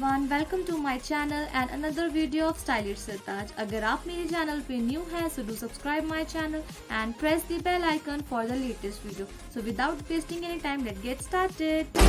everyone, welcome to my channel and another video of Stylish Sirtaj. अगर आप मेरे channel पे न्यू हैं so do subscribe my channel and press the bell icon for the latest video. So without wasting any time, let's get started.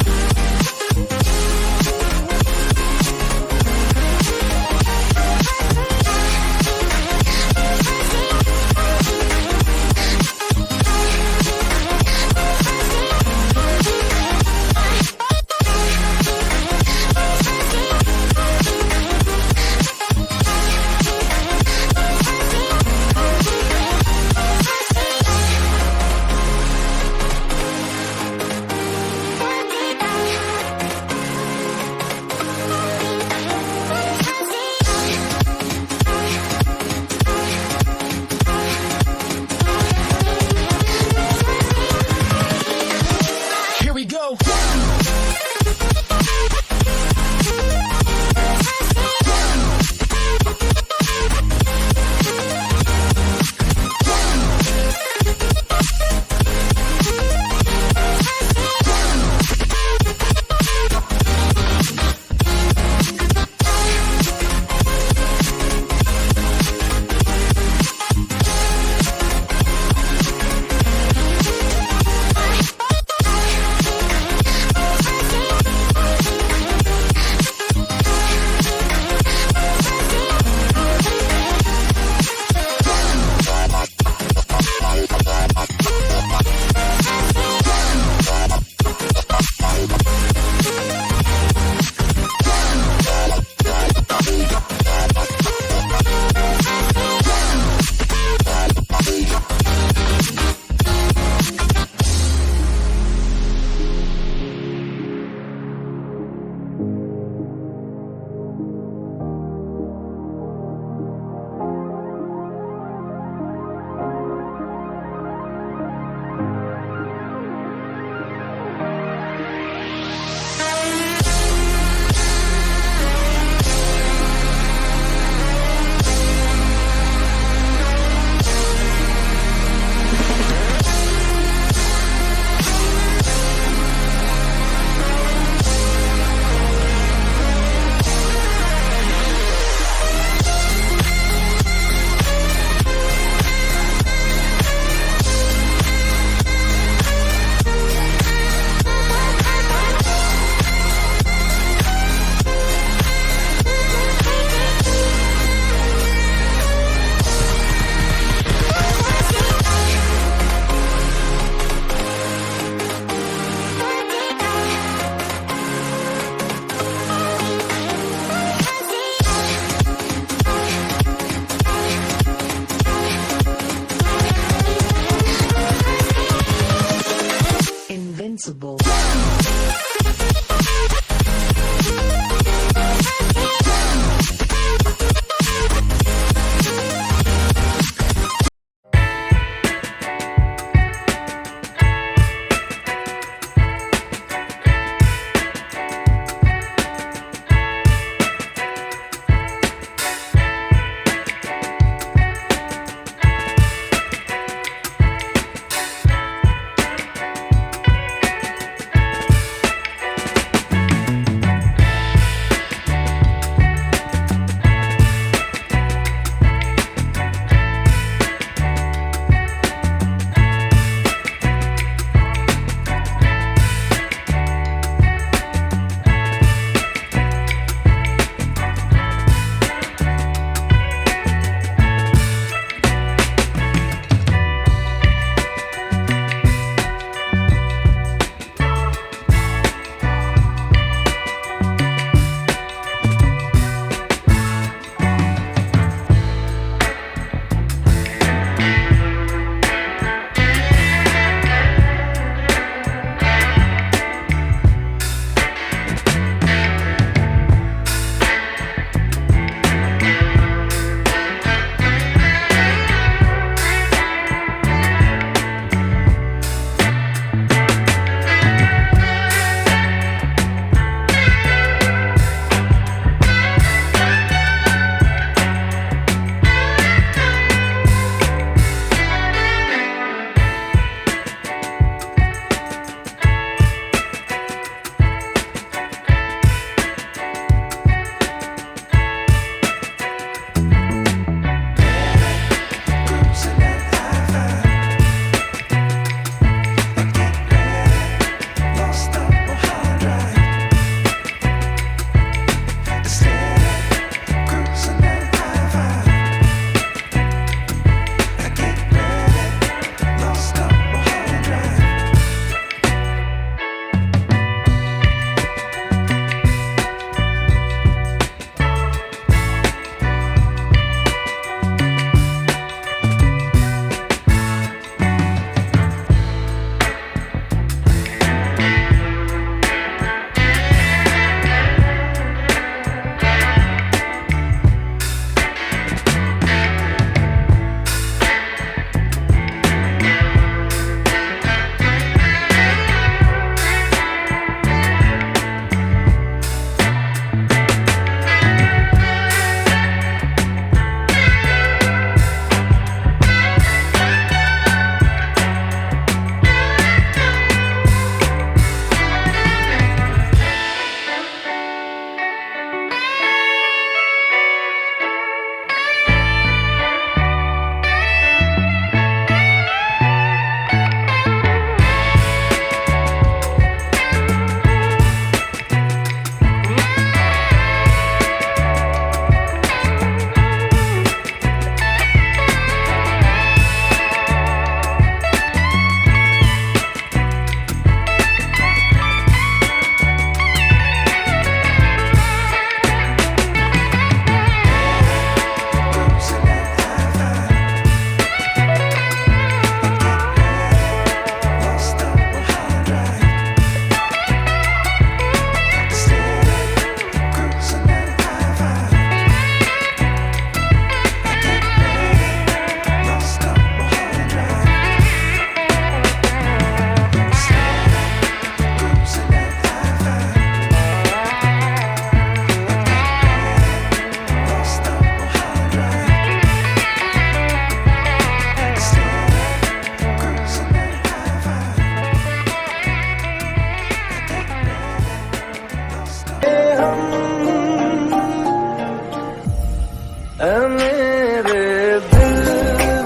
मेरे दिल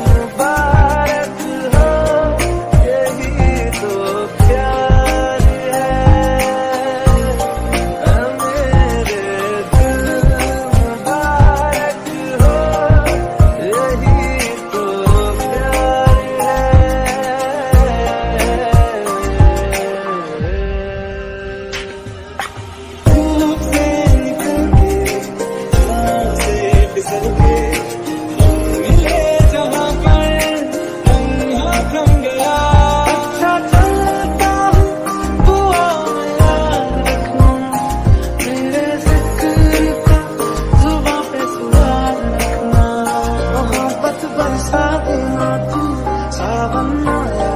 मुबारक हो, यही तो प्यार है। मेरे दिल मुबारक हो, यही तो प्यार है। धूप से निकल के से फिसल के मिले जहाँ पर लम्हा थम गया। अच्छा चलता हूँ दुआ में याद रखना, मेरे जिक्र का जुबां पे सुहाग रखना। मोहब्बत बरसा देना तू सावन आया